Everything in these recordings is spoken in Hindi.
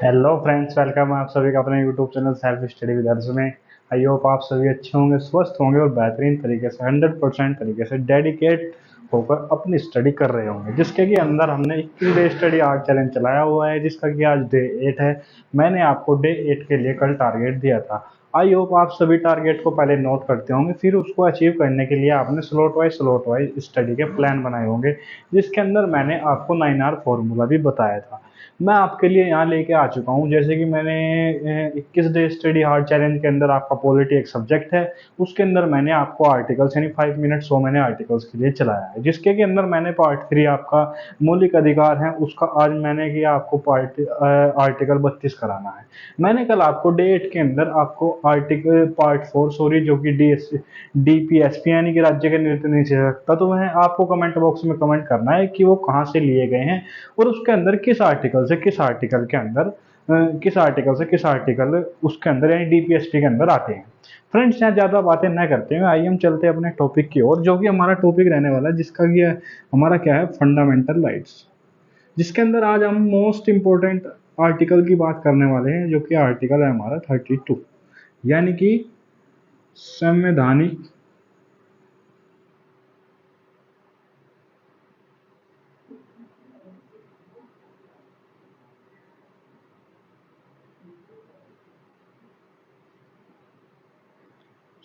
हेलो फ्रेंड्स, वेलकम आप सभी का अपने YouTube channel self study with Harsh में। आई होप आप सभी अच्छे होंगे, स्वस्थ होंगे और बेहतरीन तरीके से 100% तरीके से डेडिकेट होकर अपनी स्टडी कर रहे होंगे, जिसके कि अंदर हमने 21 डे स्टडी आर्ट चैलेंज चलाया हुआ है, जिसका कि आज डे 8 है। मैंने आपको डे 8 के लिए कल टारगेट दिया था। आई होप आप सभी टारगेट को पहले नोट करते होंगे, फिर उसको अचीव करने के लिए आपने स्लॉट वाइज स्टडी के प्लान बनाए होंगे, जिसके अंदर मैंने आपको 9R फॉर्मूला भी बताया था। मैं आपके लिए यहाँ लेके आ चुका हूँ। जैसे कि मैंने 21 डे स्टडी हार्ड चैलेंज के अंदर आपका पॉलिटी एक सब्जेक्ट है, उसके अंदर मैंने आपको आर्टिकल्स यानी 5 मिनट 100 मैंने आर्टिकल्स के लिए चलाया है, जिसके के अंदर मैंने पार्ट 3 आपका मौलिक अधिकार है, उसका आज मैंने किया आपको आर्टिकल 32 कराना है। मैंने कल आपको डे 8 के अंदर आपको आर्टिकल पार्ट 4 सॉरी, जो कि डीपीएसपी यानी कि राज्य के निर्णय नहीं से सकता, तो वह आपको कमेंट बॉक्स में कमेंट करना है कि वो कहाँ से लिए गए हैं और उसके अंदर किस आर्टिकल से किस आर्टिकल के अंदर किस आर्टिकल से किस आर्टिकल उसके अंदर यानी डीपीएसटी के अंदर आते हैं। फ्रेंड्स, यहाँ ज़्यादा बातें न करते हुए आइए हम चलते हैं अपने टॉपिक की ओर, जो कि हमारा टॉपिक रहने वाला है, जिसका कि हमारा क्या है, फंडामेंटल राइट्स। जिसके अंदर आज हम मोस्ट इंपॉर्टेंट आर्टिकल की बात करने वाले हैं, जो कि आर्टिकल है हमारा 32, यानी कि संवैधानिक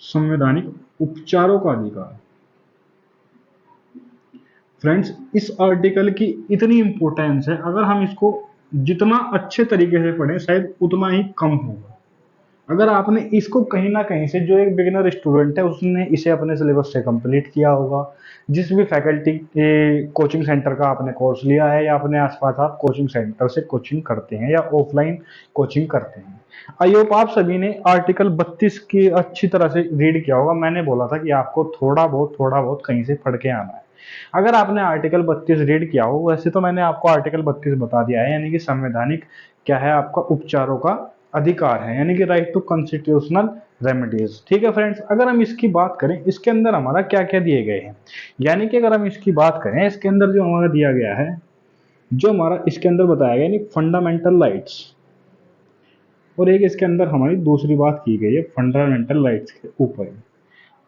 संवैधानिक उपचारों का अधिकार। फ्रेंड्स, इस आर्टिकल की इतनी इंपॉर्टेंस है, अगर हम इसको जितना अच्छे तरीके से पढ़ें शायद उतना ही कम होगा। अगर आपने इसको कहीं ना कहीं से, जो एक बिगिनर स्टूडेंट है उसने इसे अपने सिलेबस से कंप्लीट किया होगा, जिस भी फैकल्टी कोचिंग सेंटर का आपने कोर्स लिया है या अपने आसपास आप कोचिंग सेंटर से कोचिंग करते हैं या ऑफलाइन कोचिंग करते हैं, आई होप आप सभी ने आर्टिकल 32 की अच्छी तरह से रीड किया होगा। मैंने बोला था कि आपको थोड़ा बहुत कहीं से पढ़ के आना है। अगर आपने आर्टिकल 32 रीड किया हो, वैसे तो मैंने आपको आर्टिकल 32 बता दिया है, यानी कि संवैधानिक क्या है, आपका उपचारों का अधिकार है, यानी कि राइट टू कॉन्स्टिट्यूशनल रेमेडीज। ठीक है फ्रेंड्स, अगर हम इसकी बात करें, इसके अंदर हमारा क्या क्या दिए गए हैं, यानी कि अगर हम इसकी बात करें, इसके अंदर जो हमारा दिया गया है, जो हमारा इसके अंदर बताया गया, यानी फंडामेंटल राइट्स, और एक इसके अंदर हमारी दूसरी बात की गई है फंडामेंटल राइट्स के ऊपर।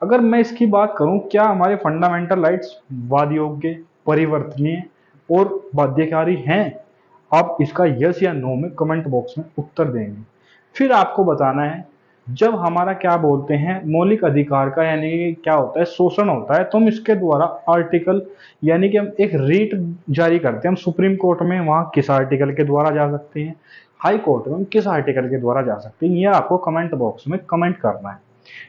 अगर मैं इसकी बात करूं, क्या हमारे फंडामेंटल राइट्स वाद योग्य, परिवर्तनीय और बाध्यकारी हैं? आप इसका यस या नो में कमेंट बॉक्स में उत्तर देंगे। फिर आपको बताना है, जब हमारा क्या बोलते हैं मौलिक अधिकार का, यानी कि क्या होता है, शोषण होता है, तो हम इसके द्वारा आर्टिकल यानी कि हम एक रीट जारी करते हैं। हम सुप्रीम कोर्ट में वहां किस आर्टिकल के द्वारा जा सकते हैं, हाई कोर्ट में हम किस आर्टिकल के द्वारा जा सकते हैं, यह आपको कमेंट बॉक्स में कमेंट करना है।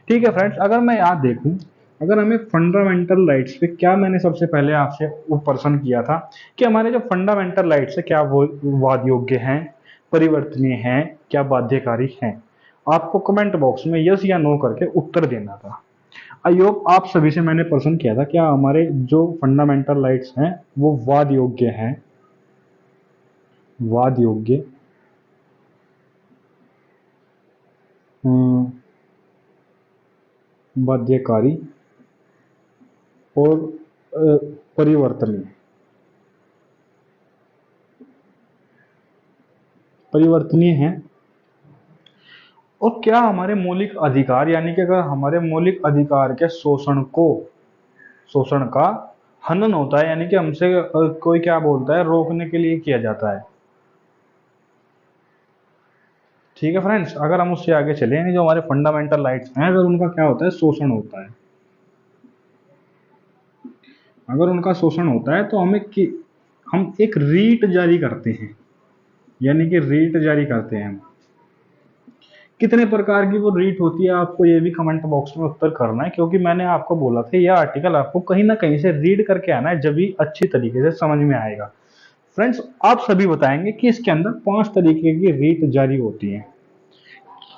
ठीक है फ्रेंड्स, अगर मैं यहाँ देखूं, अगर हमें फंडामेंटल राइट्स पे क्या मैंने सबसे पहले आपसे वो प्रश्न किया था कि हमारे जो फंडामेंटल राइट्स है क्या वो वाद योग्य हैं, परिवर्तनीय हैं, क्या बाध्यकारी हैं? आपको कमेंट बॉक्स में यस या नो करके उत्तर देना था। आई होप आप सभी से मैंने प्रश्न किया था क्या हमारे जो फंडामेंटल राइट्स हैं वो वाद योग्य हैं, वाद योग्य, अम, बाध्यकारी और परिवर्तनीय परिवर्तनीय हैं, और क्या हमारे मौलिक अधिकार, यानी कि अगर हमारे मौलिक अधिकार के शोषण का हनन होता है, यानी कि हमसे कोई क्या बोलता है रोकने के लिए किया जाता है। ठीक है फ्रेंड्स, अगर हम उससे आगे चले, यानी जो हमारे फंडामेंटल राइट्स हैं, अगर उनका क्या होता है, शोषण होता है, अगर उनका शोषण होता है तो हम एक रीट जारी करते हैं, यानी कि रीट जारी करते हैं हम। कितने प्रकार की वो रीट होती है, आपको ये भी कमेंट बॉक्स में उत्तर करना है, क्योंकि मैंने आपको बोला था यह आर्टिकल आपको कहीं ना कहीं से रीड करके आना है, जब भी अच्छी तरीके से समझ में आएगा। फ्रेंड्स, आप सभी बताएंगे कि इसके अंदर 5 तरीके की रीट जारी होती है।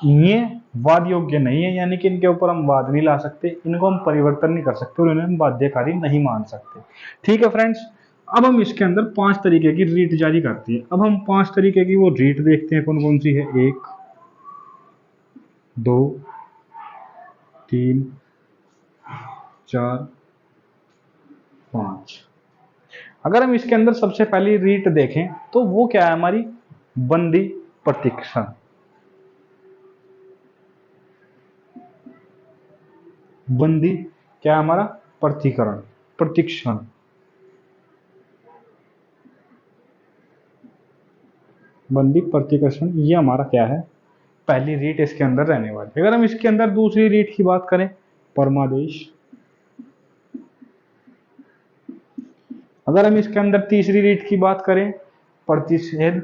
ये वाद योग्य नहीं है, यानी कि इनके ऊपर हम वाद नहीं ला सकते, इनको हम परिवर्तन नहीं कर सकते और इन्हें हम बाध्यकारी नहीं मान सकते। ठीक है फ्रेंड्स, अब हम इसके अंदर 5 तरीके की रीट जारी करती है। अब हम 5 तरीके की वो रीट देखते हैं, कौन कौन सी है। 1, 2, 3, 4, 5। अगर हम इसके अंदर सबसे पहली रीट देखें तो वो क्या है, हमारी बंदी प्रतिक्षण। बंदी क्या है हमारा? प्रतिकरण, प्रतिक्षण। बंदी प्रतिकर्षण ये हमारा क्या है? पहली रीट इसके अंदर रहने वाली। अगर हम इसके अंदर दूसरी रीट की बात करें, परमादेश। अगर हम इसके अंदर तीसरी रीट की बात करें, प्रतिषेध,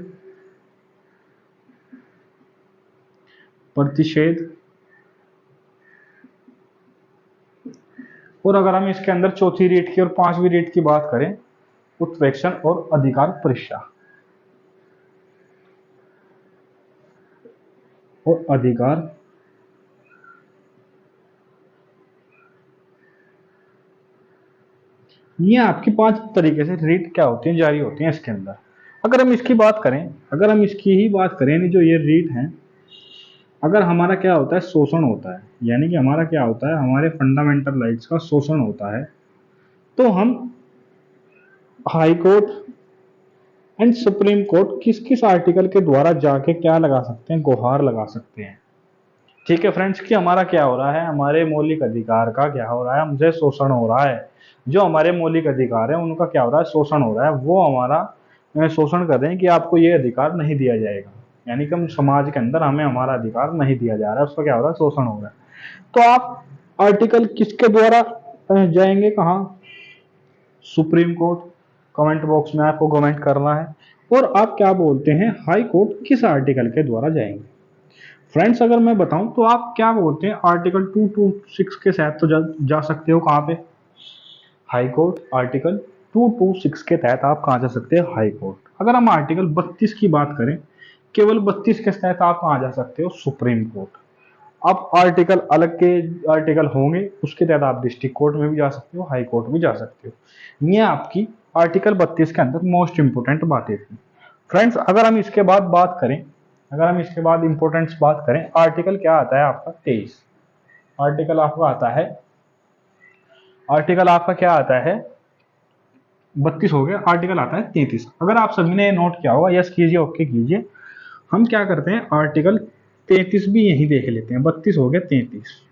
प्रतिषेध। और अगर हम इसके अंदर चौथी रीट की और पांचवी रीट की बात करें, उत्प्रेक्षण और अधिकार परीक्षा। और अधिकार ये आपकी पांच तरीके से रीट क्या होती है, जारी होती है इसके अंदर। अगर हम इसकी बात करें, अगर हम इसकी ही बात करें, यानी जो ये रीट है, अगर हमारा क्या होता है, शोषण होता है, यानी कि हमारा क्या होता है, हमारे फंडामेंटल राइट्स का शोषण होता है, तो हम high court and supreme court किस किस आर्टिकल के द्वारा जाके क्या लगा सकते हैं, गुहार लगा सकते हैं। ठीक है फ्रेंड्स, कि हमारा क्या हो रहा है, हमारे मौलिक अधिकार का क्या हो रहा है, हमसे शोषण हो रहा है। जो हमारे मौलिक अधिकार है उनका क्या हो रहा है, शोषण हो रहा है। वो हमारा शोषण कर रहे हैं कि आपको ये अधिकार नहीं दिया जाएगा, यानी कि हम समाज के अंदर हमें हमारा अधिकार नहीं दिया जा रहा है, उसका क्या हो रहा है, शोषण हो रहा है। तो आप आर्टिकल किसके द्वारा जाएंगे, कहाँ? Supreme court. कमेंट बॉक्स में आपको कमेंट करना है। और आप क्या बोलते हैं, हाई कोर्ट किस आर्टिकल के द्वारा जाएंगे? फ्रेंड्स अगर मैं बताऊं तो आप क्या बोलते हैं, आर्टिकल 226 के तहत तो जा सकते हो कहाँ पे, हाई कोर्ट। आर्टिकल 226 के तहत आप कहाँ जा सकते हैं, हाई कोर्ट। अगर हम आर्टिकल 32 की बात करें, केवल 32 के तहत आप कहाँ जा सकते हो, सुप्रीम कोर्ट। अब आर्टिकल अलग के आर्टिकल होंगे, उसके तहत आप डिस्ट्रिक्ट कोर्ट में भी जा सकते हो, हाई कोर्ट भी जा सकते हो। ये आपकी आर्टिकल 32 के अंदर मोस्ट इंपोर्टेंट बातें थी। फ्रेंड्स अगर हम इसके बाद बात करें, अगर हम इसके बाद इंपोर्टेंस बात करें, आर्टिकल क्या आता है आपका 23। आर्टिकल आपका आता है, आर्टिकल आपका क्या आता है, 32 हो गया, आर्टिकल आता है 33। अगर आप सभी ने नोट किया होगा, यस कीजिए, ओके कीजिए। हम क्या करते हैं, आर्टिकल 33 भी यही देख लेते हैं। 32 हो गया, 33।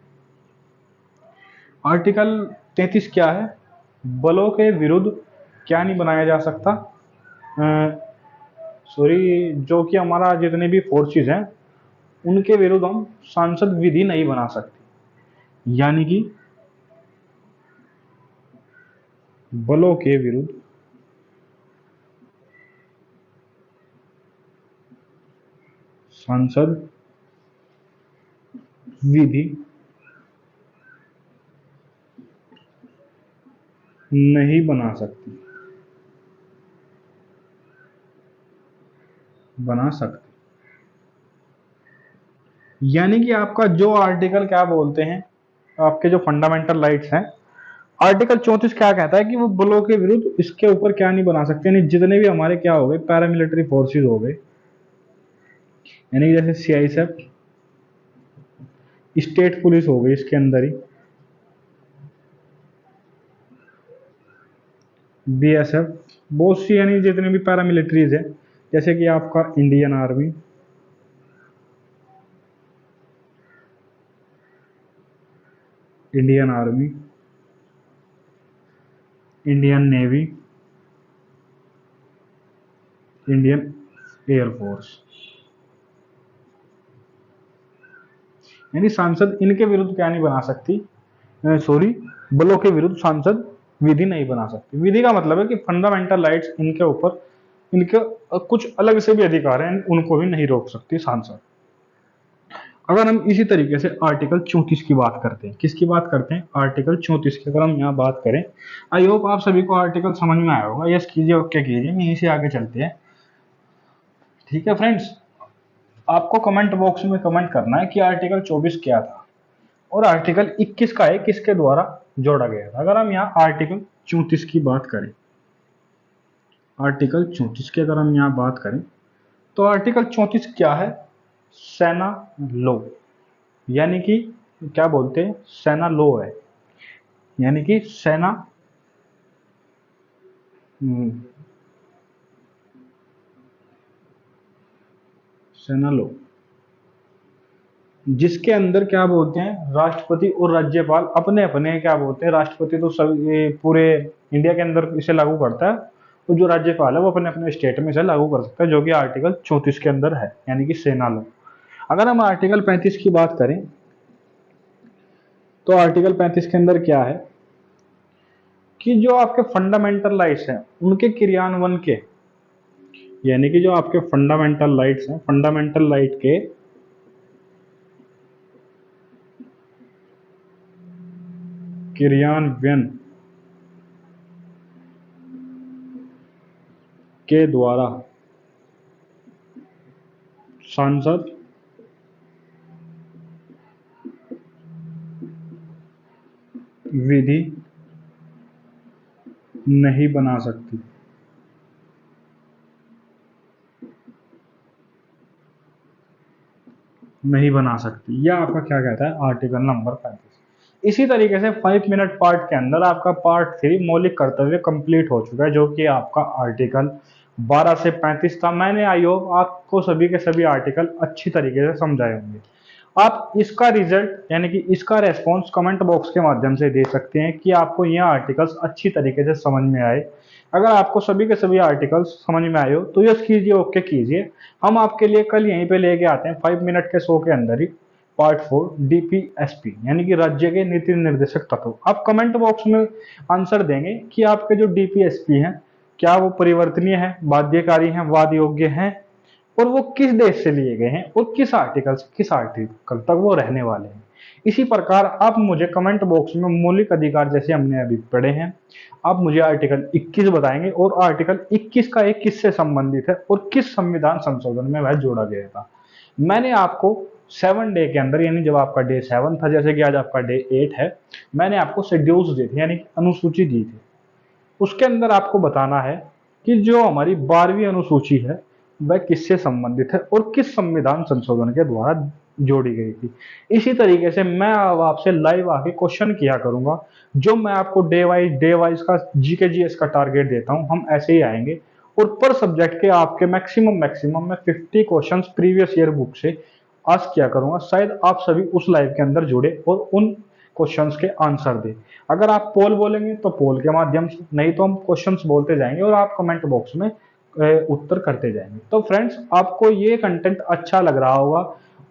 आर्टिकल 33 क्या है, बलों के विरुद्ध क्या नहीं बनाया जा सकता, सॉरी, जो कि हमारा जितने भी फोर्सेस हैं उनके विरुद्ध हम सांसद विधि नहीं बना सकते, यानी कि बलों के विरुद्ध सांसद विधि नहीं बना सकती, बना सकते। यानी कि आपका जो आर्टिकल क्या बोलते हैं, आपके जो फंडामेंटल राइट्स हैं, आर्टिकल 34 क्या कहता है कि वो बलों के विरुद्ध इसके ऊपर क्या नहीं बना सकते, यानी जितने भी हमारे क्या हो गए, पैरामिलिट्री फोर्सेस हो गए, यानी जैसे सीआईएसएफ, स्टेट पुलिस हो गई इसके अंदर ही, बीएसएफ, बहुत सी यानी जितने भी पैरामिलिट्रीज है, जैसे कि आपका Indian army, Indian army, Indian navy, Indian air force, यानी सांसद इनके विरुद्ध क्या नहीं बना सकती, सॉरी, बलों के विरुद्ध सांसद विधि नहीं बना सकती। विधि का मतलब है कि फंडामेंटल राइट्स इनके ऊपर, इनके कुछ अलग से भी अधिकार हैं, उनको भी नहीं रोक सकती सांसद। अगर हम इसी तरीके से आर्टिकल 34 की बात करते हैं, किसकी बात करते हैं, आर्टिकल 34 की अगर हम यहाँ बात करें, आई होप आप सभी को आर्टिकल समझ में आया होगा, यस कीजिए, ओके कीजिए, यहीं से आगे चलते हैं। ठीक है फ्रेंड्स, आपको कमेंट बॉक्स में कमेंट करना है कि आर्टिकल 24 क्या था और आर्टिकल 21 का है किसके द्वारा जोड़ा गया था। अगर हम यहाँ आर्टिकल 34 की बात करें, आर्टिकल 34 की अगर हम यहाँ बात करें, तो आर्टिकल 34 क्या है, सेना लॉ, यानी कि क्या बोलते हैं, सेना लॉ है, यानी कि सेना, सेना लॉ, जिसके अंदर क्या बोलते हैं, राष्ट्रपति और राज्यपाल अपने अपने क्या बोलते हैं, राष्ट्रपति तो सब ये पूरे इंडिया के अंदर इसे लागू करता है, तो जो राज्यपाल है वो अपने अपने स्टेट में इसे लागू कर सकता है, जो कि आर्टिकल 34 के अंदर है, यानी कि सेना लॉ। अगर हम आर्टिकल 35 की बात करें तो आर्टिकल 35 के अंदर क्या है कि जो आपके फंडामेंटल राइट्स हैं उनके क्रियान्वयन के, यानी कि जो आपके फंडामेंटल राइट्स हैं, फंडामेंटल राइट के क्रियान्वयन के द्वारा संसद विधि नहीं बना सकती। नहीं बना सकती, यह आपका क्या कहता है, आर्टिकल नंबर 35। इसी तरीके से 5 मिनट पार्ट के अंदर आपका पार्ट 3 मौलिक कर्तव्य कंप्लीट हो चुका है, जो कि आपका आर्टिकल 12 से 35 था। मैंने आई होप आपको सभी के सभी आर्टिकल अच्छी तरीके से समझाए होंगे। आप इसका रिजल्ट यानी कि इसका रेस्पॉन्स कमेंट बॉक्स के माध्यम से दे सकते हैं कि आपको यह आर्टिकल्स अच्छी तरीके से समझ में आए। अगर आपको सभी के सभी आर्टिकल्स समझ में आए हो तो यस कीजिए, ओके कीजिए। हम आपके लिए कल यहीं पे लेके आते हैं 5 मिनट के शो के अंदर ही पार्ट 4 डीपीएसपी यानी कि राज्य के नीति निर्देशक तत्व। आप कमेंट बॉक्स में आंसर देंगे कि आपके जो डीपीएसपी हैं क्या वो परिवर्तनीय है, बाध्यकारी हैं, वाद योग्य हैं, और वो किस देश से लिए गए हैं और किस आर्टिकल से किस आर्टिकल तक वो रहने वाले हैं। इसी प्रकार आप मुझे कमेंट बॉक्स में मौलिक अधिकार जैसे हमने अभी पढ़े हैं, आप मुझे आर्टिकल 21 बताएंगे और आर्टिकल 21 का एक किससे संबंधित है और किस संविधान संशोधन में वह जोड़ा गया था। मैंने आपको 7 डे के अंदर, यानी जब आपका डे 7 था, जैसे कि आज आपका डे 8 है, मैंने आपको शेड्यूल्स दिए थे यानी कि अनुसूची दी थी। उसके अंदर आपको बताना है कि जो हमारी 12वीं अनुसूची है वह किससे संबंधित है और किस संविधान संशोधन के द्वारा जोड़ी गई थी। इसी तरीके से मैं अब आपसे लाइव आके क्वेश्चन किया करूंगा, जो मैं आपको डे वाइज का जीके जीएस का टारगेट देता हूं, हम ऐसे ही आएंगे और पर सब्जेक्ट के आपके मैक्सिमम मैं 50 क्वेश्चंस प्रीवियस ईयर बुक से आस्क किया करूंगा। शायद आप सभी उस लाइव के अंदर जुड़े और उन क्वेश्चंस के आंसर दें। अगर आप पोल बोलेंगे तो पोल के माध्यम से, नहीं तो हम क्वेश्चंस बोलते जाएंगे और आप कमेंट बॉक्स में उत्तर करते जाएंगे। तो फ्रेंड्स, आपको ये कंटेंट अच्छा लग रहा होगा,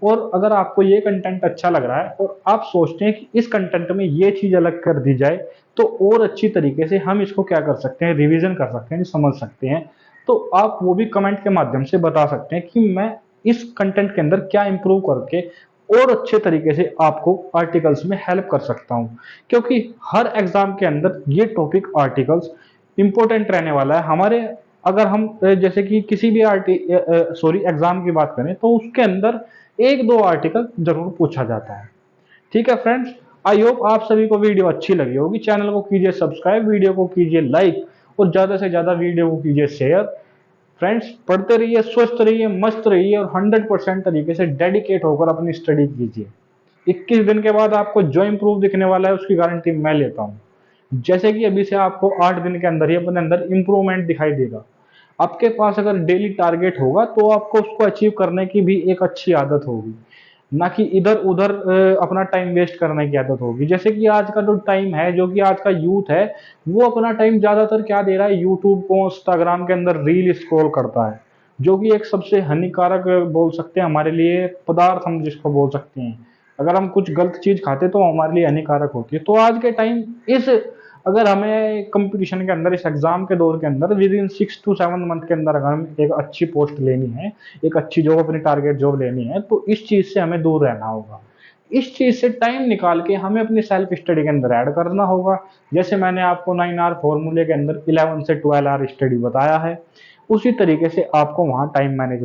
और अगर आपको ये कंटेंट अच्छा लग रहा है और आप सोचते हैं कि इस कंटेंट में ये चीज अलग कर दी जाए तो और अच्छी तरीके से हम इसको क्या कर सकते हैं, रिवीजन कर सकते हैं, समझ सकते हैं, तो आप वो भी कमेंट के माध्यम से बता सकते हैं कि मैं इस कंटेंट के अंदर क्या इंप्रूव करके और अच्छे तरीके से आपको आर्टिकल्स में हेल्प कर सकता हूं। क्योंकि हर एग्जाम के अंदर ये टॉपिक आर्टिकल्स इंपॉर्टेंट रहने वाला है हमारे। अगर हम जैसे कि किसी भी एग्जाम की बात करें तो उसके अंदर एक दो आर्टिकल जरूर पूछा जाता है। ठीक है फ्रेंड्स, आई होप आप सभी को वीडियो अच्छी लगी होगी। चैनल को कीजिए सब्सक्राइब, वीडियो को कीजिए लाइक और ज्यादा से ज्यादा वीडियो को कीजिए शेयर। फ्रेंड्स, पढ़ते रहिए, स्वस्थ रहिए, मस्त रहिए और 100% तरीके से डेडिकेट होकर अपनी स्टडी कीजिए। 21 दिन के बाद आपको जो इंप्रूव दिखने वाला है उसकी गारंटी मैं लेता हूं। जैसे कि अभी से आपको 8 दिन के अंदर ही अपने अंदर इंप्रूवमेंट दिखाई देगा। आपके पास अगर डेली टारगेट होगा तो आपको उसको अचीव करने की भी एक अच्छी आदत होगी, ना कि इधर उधर अपना टाइम वेस्ट करने की आदत होगी। जैसे कि आज का जो टाइम है, जो कि आज का यूथ है, वो अपना टाइम ज्यादातर क्या दे रहा है, यूट्यूब को, इंस्टाग्राम के अंदर रील स्क्रॉल करता है, जो कि एक सबसे हानिकारक बोल सकते हैं हमारे लिए पदार्थ, हम जिसको बोल सकते हैं। अगर हम कुछ गलत चीज खाते तो हमारे लिए हानिकारक होती है। तो आज के टाइम इस, अगर हमें कंपटीशन के अंदर, इस एग्जाम के दौर के अंदर विद इन 6 to 7 मंथ के अंदर अगर हमें एक अच्छी पोस्ट लेनी है, एक अच्छी जॉब, अपनी टारगेट जॉब लेनी है, तो इस चीज से हमें दूर रहना होगा। इस चीज से टाइम निकाल के हमें अपनी सेल्फ स्टडी के अंदर ऐड करना होगा। जैसे मैंने आपको 9 आवर फॉर्मूले के अंदर 11 से 12 आवर स्टडी बताया है, उसी तरीके से आपको वहां टाइम मैनेज